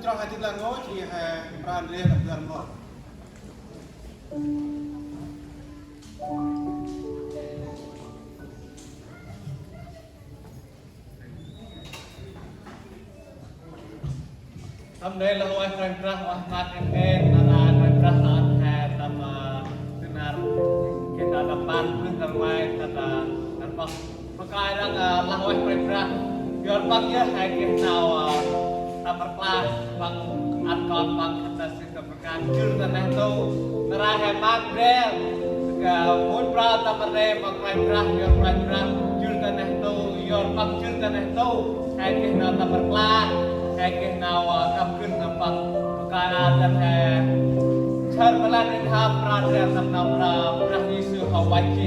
trong hai tiếng là ngó thì hà ran lên là gần rồi hôm nay là hôm anh ra hoa mát em là anh ra hạt hè tầm từ kita dapat bermain kata dan pakaian lah hôm ra biar pakai hai kita tampar kelas bang ankon bang kita suka berkancur dan itu nerahe magdel mun pra tampar re pakai ra biar pra jur dan itu biar pakcur dan itu hai kita tampar kelas hai kita kap kun nampak pakaian dan Char malan in ham pradra nam nam pra Yesu hawaji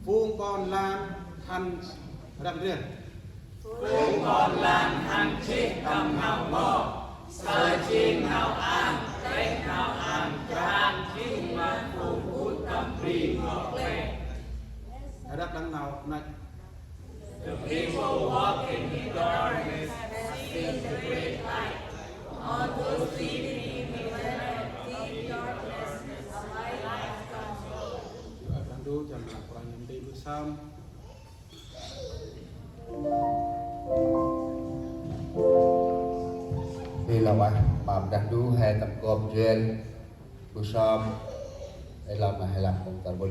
Phuong con lan than răng riêng. Phuong con lan than chiếc cầm ngào ngò, sờ chi ngào an, tết ngào an, tràn chiếc mà phù hút cầm rì ngọt lệ. Ada đang nào này. The people walking in darkness see the great light. On those sleeping in deep darkness, a light has come. Dan dulu jangan kurang yang di bersam. Vì là vậy mà đang đu hai tập gồm trên bersam hay làm cùng cả một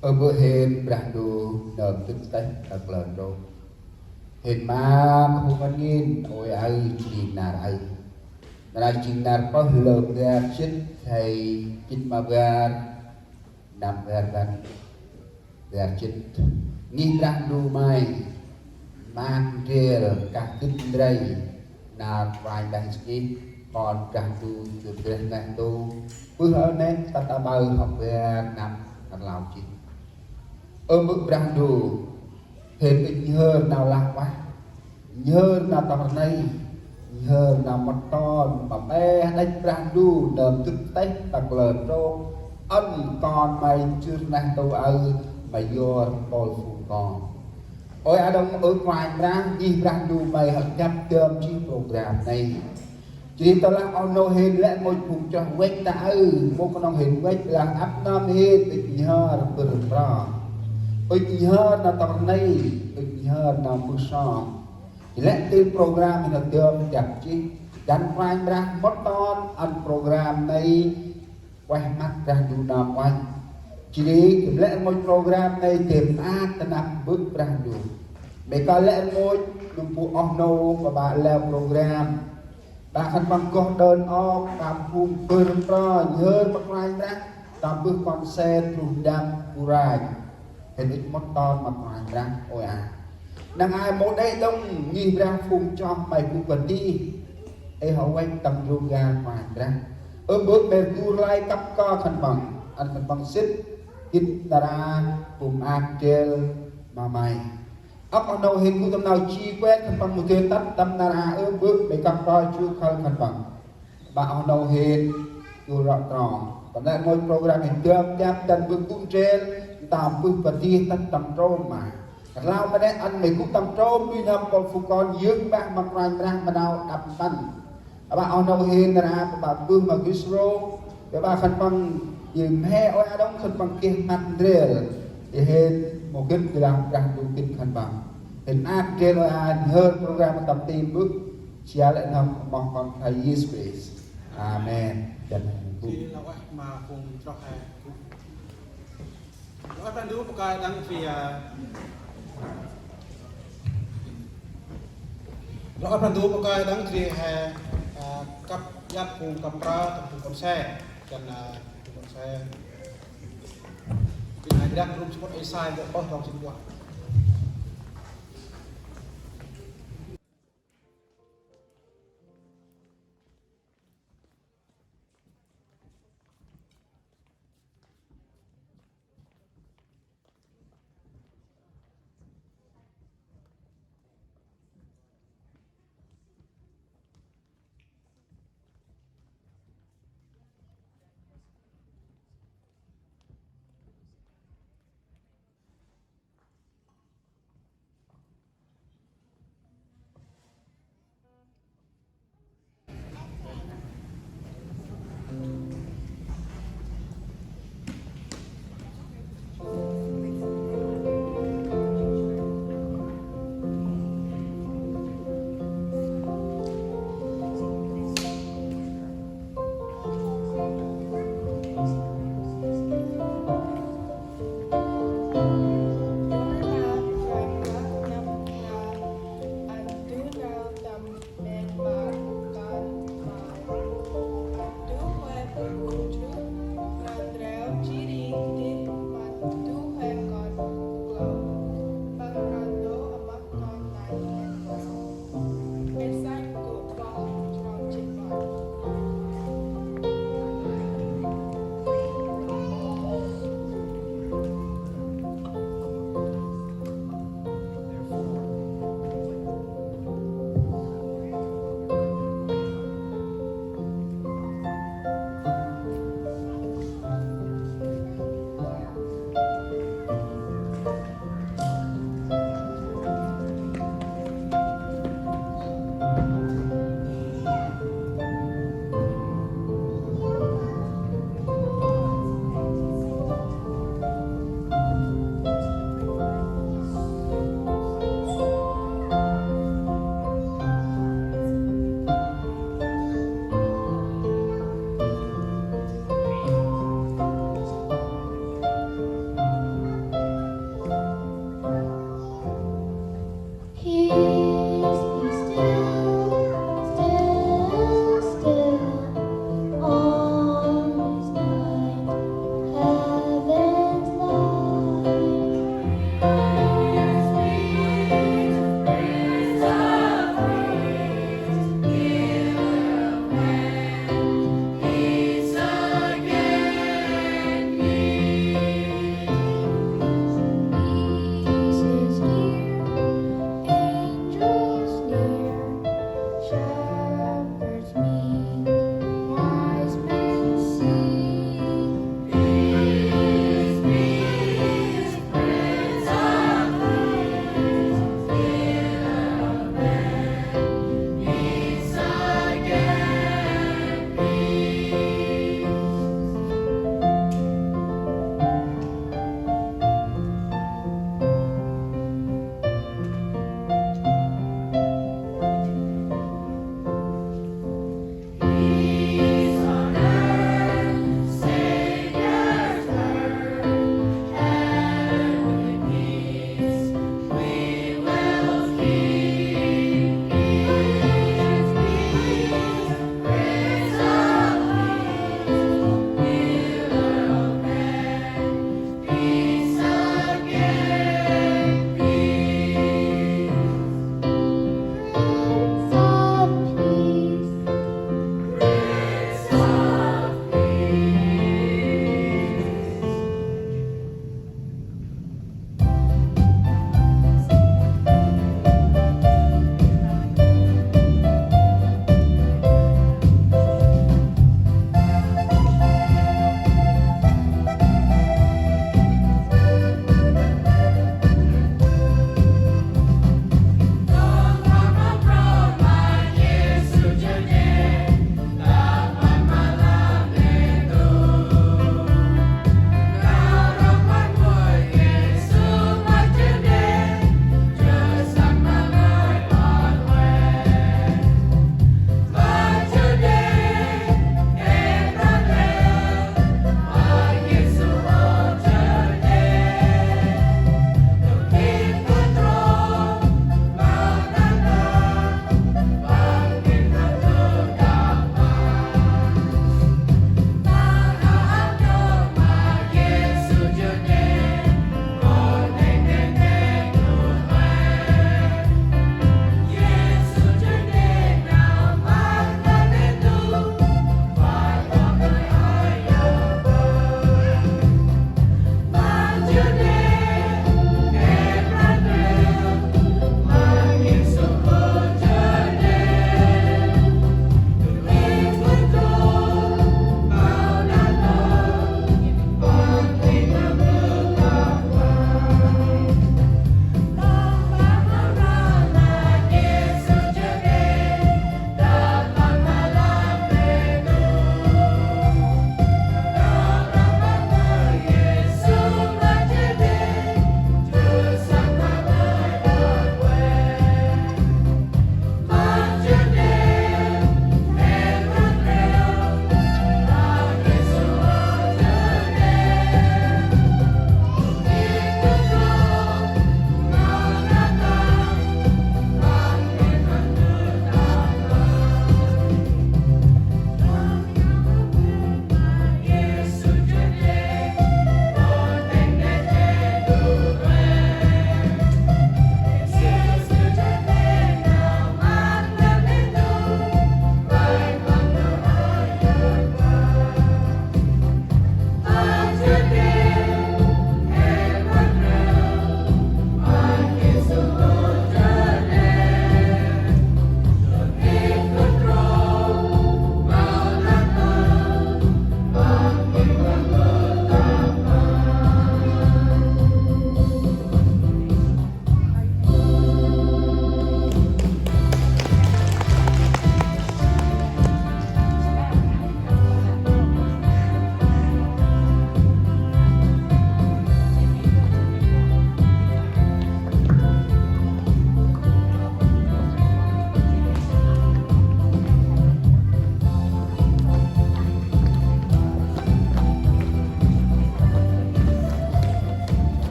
ở bữa hên đang đu nở tức tết thật lớn rồi hên mà không có nhìn ôi ai chỉ là chỉ có lượng ra chết thầy chết mà nằm ra chết nghi đang đu mai mang rìa các kinh đây là vài đại sĩ còn càng tu chuẩn bị càng tu bước hơn nên ta bao học về nằm thật lòng chị ở mức đang đủ hiện ít hơn nào lạc quá hơn nào tầm này hơn nào mặt to mà bé đánh đang đủ đờm thức tết tặc lợn rô ân còn mày chưa đang tu mày vô bồi phụ con ôi ở đông ở ngoài ra đi ra đủ mày hợp nhập cơm chi program này chỉ tao là ono hình lẽ một vùng cho quét ta một con hình quét là áp nam hình ít nhớ bự ra ít nhớ là tao này ít nhớ là bự sao lẽ từ program này là cơm chặt chi đánh ngoài ra mất ton ăn program này quay mắt ra đủ nào quay chỉ lẽ một program này tìm ta nằm bước ra đủ để có lẽ một phụ ono và bạn làm program bạn khăn bằng con đơn o cảm phung bơm pro nhớ bắt lại ra tạm bước con xe trùng đam curai hình ít mất to mặt ngoài ra ôi à đang ai một đây đông nhìn ra phung cho mày cũng cần đi ấy họ quay tầm yoga ngoài ra bước bên curai cấp co khăn bằng xích kinh ra cùng ăn treo mà mày ấp ở đâu hình của tâm nào chi quét thành bằng một thiên tắt tâm na bước để cầm coi chưa khơi thành bằng bạn ở đâu hình dù rõ tròn còn lại ngôi program hình tượng giam chân vương cung trên tạm vương và đi tắt tầm trôm mà lao mà đây anh mình cũng tầm trôm đi nhầm còn phụ con dưỡng bạn mặt rành răng mà nào đập bắn bạn ở đâu hình ra bạn vương mà cái số để bạn khăn bằng dương he oi adong khẩn bằng kia mặt rel hên một cái làm rằng đủ kinh khẩn bằng hình ác rel oi hơn program tập tim bước chia lại nằm mong con thầy Jesus Christ Amen dan Thì là vậy mà cùng cho hai nói bạn đúng một cái đang vì nói bạn đúng một cái đang vì cấp giáp cùng cấp ra cùng con xe cần con xe vì này đang room support ai sai bộ bao trong sinh hoạt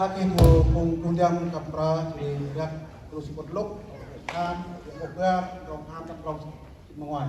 akhir pung kundiam kapra di dak terus potlok kan obat rong ham tak rong mengwan.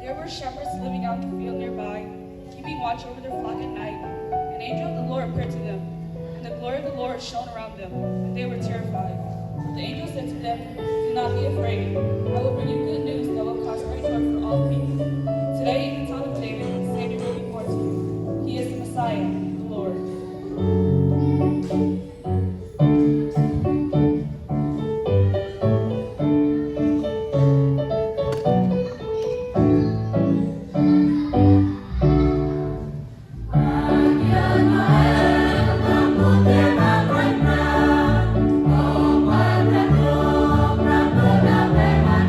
There were shepherds living out in the field nearby, keeping watch over their flock at night. An angel of the Lord appeared to them, and the glory of the Lord shone around them, and they were terrified. But the angel said to them, "Do not be afraid. I will bring you good news that will cause great joy for all people. Today in the town of David, a Savior will be born to you. He is the Messiah, the Lord." Prabu Damai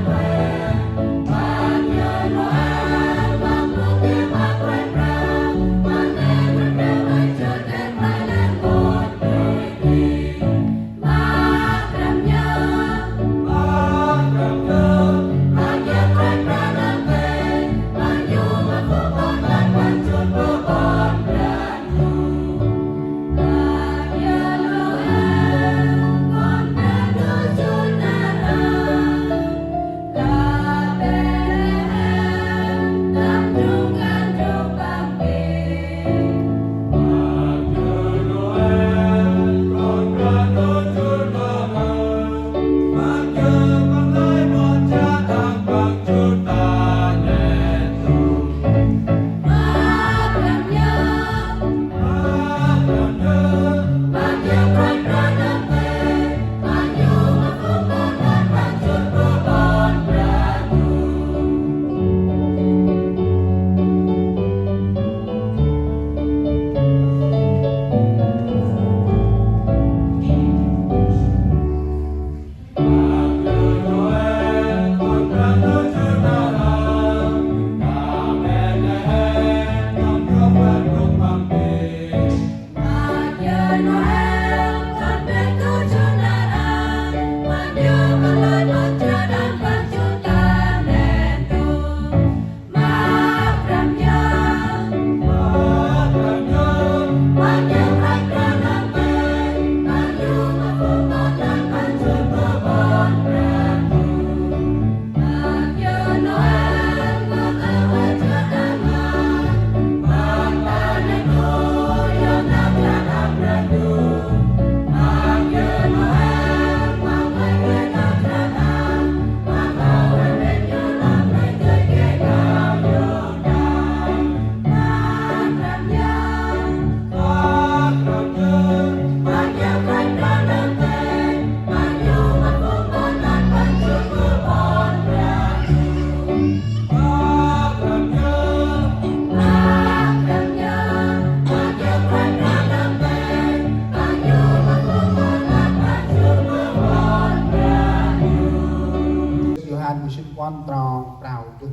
ban của sinh quan tròn trào được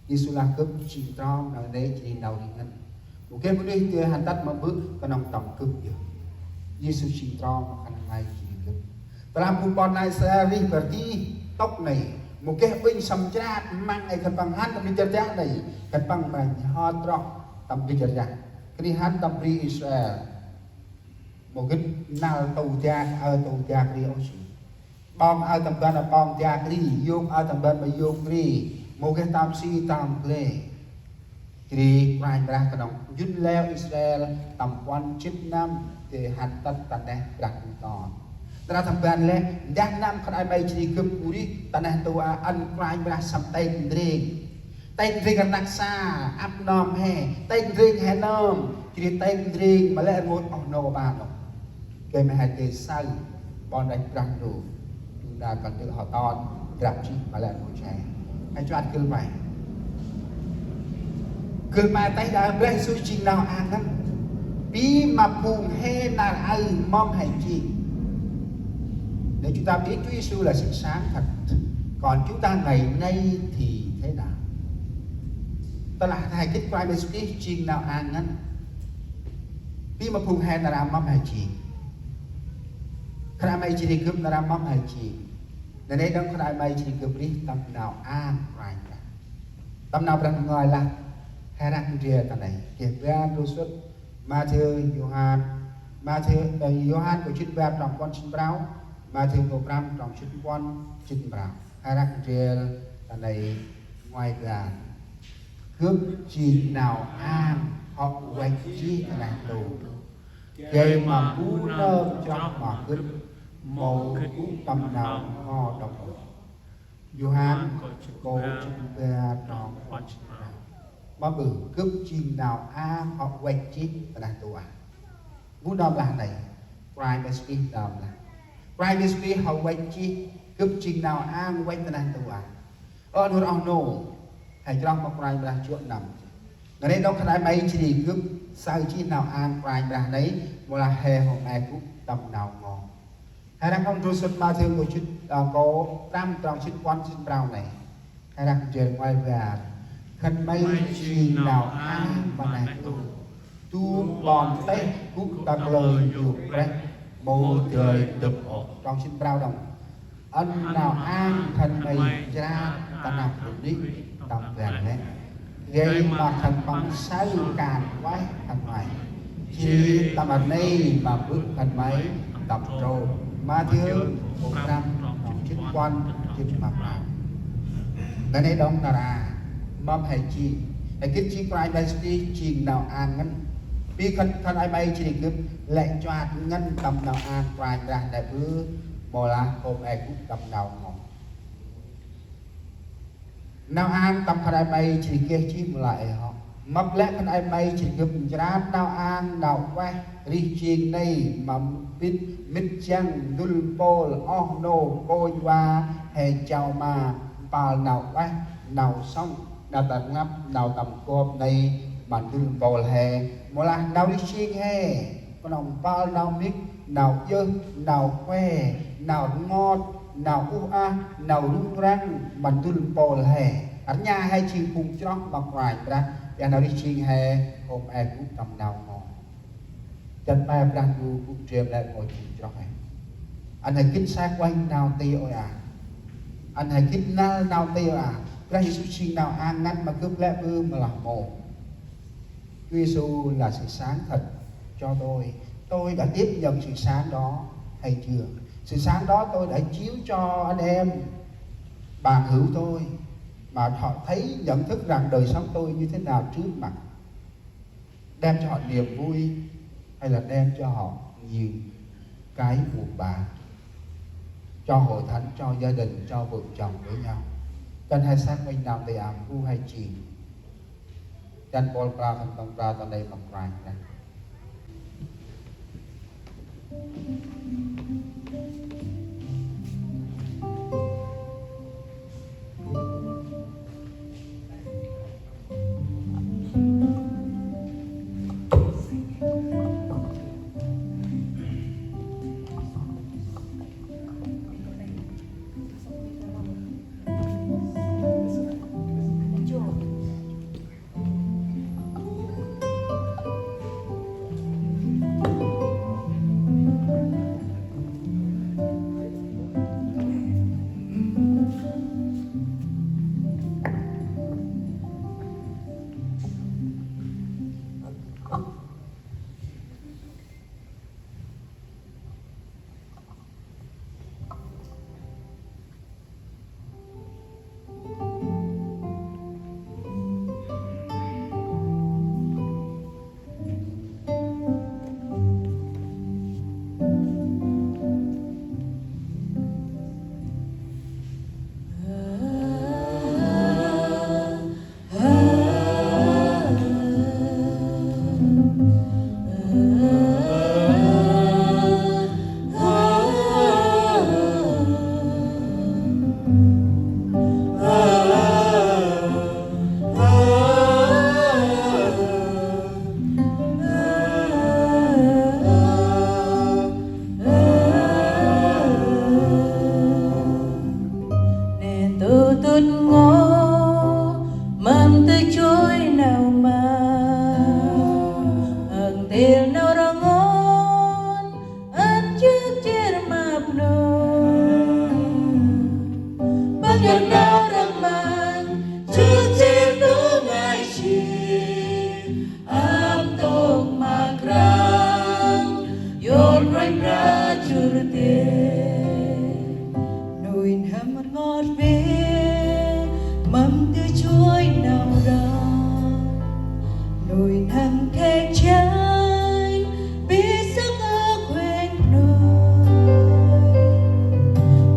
Giêsu là cướp chỉ tròn ở đây chỉ đầu đi ngân một cái bữa đi từ hành tắt mà bước còn nòng tổng cướp được Giêsu chỉ tròn mà khăn này chỉ cướp làm một con này sẽ đi berarti tóc này một cái binh sầm chát mang ai cần bằng hắn tâm đi chơi chát này cần bằng mà họ trọc tâm đi chơi chát cái hắn tâm đi Israel một cái nào tàu cha đi ông chỉ bom ai tầm bên là bom cha đi dùng ai tầm bên mà dùng đi một cái tam si tam lệ thì ngoài ra cái đồng dứt leo Israel tầm quan chết năm thì hành tất tận đây đặt còn ra tầm bên lệ đang năm con ai bay chỉ cướp cú đi tận đây tôi ăn ngoài ra sắm tay riêng cái nát xa áp nom hè tay riêng hè nom thì tay riêng mà lại muốn ông nô ba đồng cái mà hai cái sai bọn đánh răng đủ chúng ta cần tự họ to gặp chi mà lại một trẻ hãy cho ăn cơm mày tay đã lấy suy trình nào ăn lắm bí mà buồn he là ai mong hành chi để chúng ta biết Chúa Giêsu là sự sáng thật còn chúng ta ngày nay thì thế nào ta là hai kết quả để suy trình nào ăn lắm bí mà buồn he là mong hành chi khả mày chỉ đi cướp là mong hành chi nên đây đang khả mày chỉ cướp đi tâm nào an right tâm nào đang ngồi là hai đang rìa tận này kể ra đôi xuất Matthew Johann của chính ba trong con chính báo Matthew của Bram trong chính con chính báo hai đang rìa tận này ngoài ra cướp chi nào an họ quay chi là đủ gây mà cú nơ cho mà cướp màu cú tâm nào ho độc Johann cô chính ba trong con chính báo mà bự cướp chi nào an họ quay chi là đủ cú đom là này privacy đom là privacy họ quay chi cướp chi nào an quay là đủ nó ông nô hay trong một privacy chuyện nằm ngày nay đâu phải mấy chỉ cướp sao chi nào an privacy đấy một là hè hôm nay cũng tầm nào ngon hay đang không xuất ma thương của chút có trăm trong chút quan chút bao này hay đang chơi ngoài về khăn mấy chi nào an mà này tu bòn tết cũng đặt lời được đấy một trời đập ở trong chút bao đồng ân nào an thân mày ra ta nằm được đi tầm vẹn đấy gây mà thành bằng sai càn quái thành mày chỉ tầm ở đây mà bước thành mấy tập rồi mà thiếu một năm trong chức quan chức mặt nào cái này đông là mong hay chi hay kết chi ai bay đi chi nào an ngân vì thân ai bay chỉ được lệnh cho ngân tầm nào an quay ra để cứ bò là hôm ai cũng tầm nào ngọn nào an tầm thân ai bay chỉ kia chi lại họ mập lẽ thân ai bay chỉ được ra nào an nào quay đi chi này mà biết mít chăng dul pol oh no coi qua hè chào mà vào nào quay nào xong nào tận ngắp nào tầm cộp này mà dul pol hè một là nào đi chi hè còn nào vào nào mít nào dơ nào khoe nào ngọt nào nào rung răng mà dul pol hè ở nhà hay chi cùng cho bằng ngoài ra và nào đi chi hè hôm ai cũng tầm nào ngon chân mai đang du cũng truyền lại ngồi chuyện cho này anh hãy kinh xa quanh nào tiêu anh hãy kinh nào tiêu ra Giêsu chi nào an ngăn mà cướp lẽ ư mà làm mồ Chúa Giêsu là sự sáng thật cho tôi đã tiếp nhận sự sáng đó hay chưa sự sáng đó tôi đã chiếu cho anh em bạn hữu tôi mà họ thấy nhận thức rằng đời sống tôi như thế nào trước mặt đem cho họ niềm vui hay là đem cho họ nhiều cái buồn bã cho hội thánh, cho gia đình, cho vợ chồng với nhau cần hai sát bên nào thì phu hay chỉ chân bol pra thành công pra tận đây bằng ràng này tutun ngó mầm tươi trôi nào mà hằng tiền nào ra ngon ăn chiếc chiếc mập nồi bao nhiêu nào răng mang chiếc chiếc đứa ngày chi áp tục mà krang yon ranh ra chur tiền nuôi hàm mặt ngọt về mầm tươi chuối nào ra nuôi hàm khe trái biết giấc ước quên nơi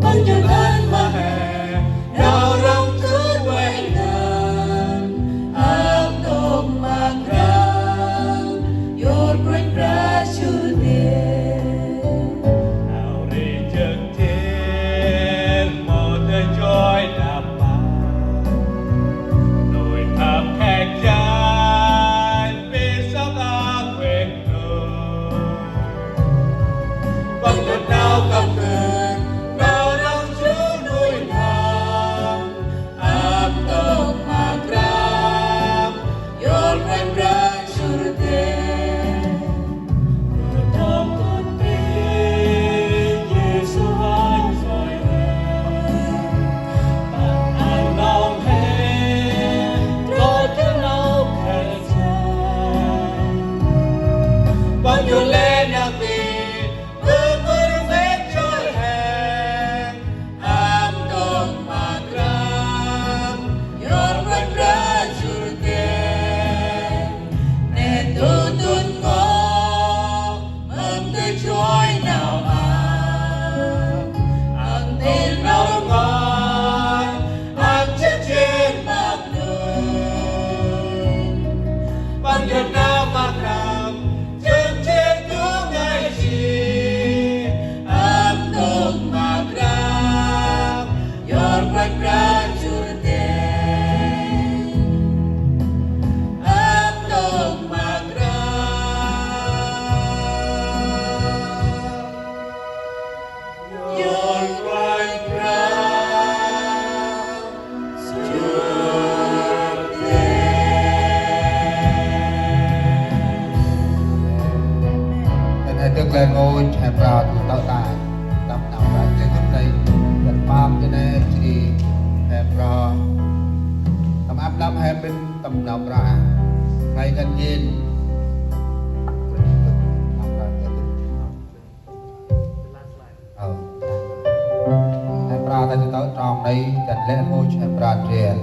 bao nhiêu tháng mà hè đào rong cứ quay ngàn áp tục mà krang yon ranh ra chur tiền nào đi chân thiên một đời trôi đạp bàn nồi tháp kẹt trái vì sao ta quên người bằng đợt nào cầm cơn nào rong chú nuôi thang áp tục mà krang yon ranh ra chur tiền trong con tim Giêsu anh rồi bạn anh lòng hết có tiếng nào kể dài bao nhiêu lẽ đang vì ước mơ phép trôi hẹn ám đông mà krang yon ranh ra chur tiền nè tutun ngó mầm tươi trôi nào ám ăn tiền nào ngon ăn chiếc trên map nơi bao nhiêu nào mà làm chân trên cứ ngày chi ám tục mà krang yon ranh ra chur tiền ám tục mà krang yon ranh ra chur Nên hãy tức lên ngôi hẹp ra tụ tạo tài Tâm nào ra trên thức đây Gần bác cho nên chỉ hẹp ra Tâm áp năm hẹp bên tâm nào ra Hay gần nhìn hẹp ra ta tụ tạo trong đây Gần lên ngôi hẹp ra trên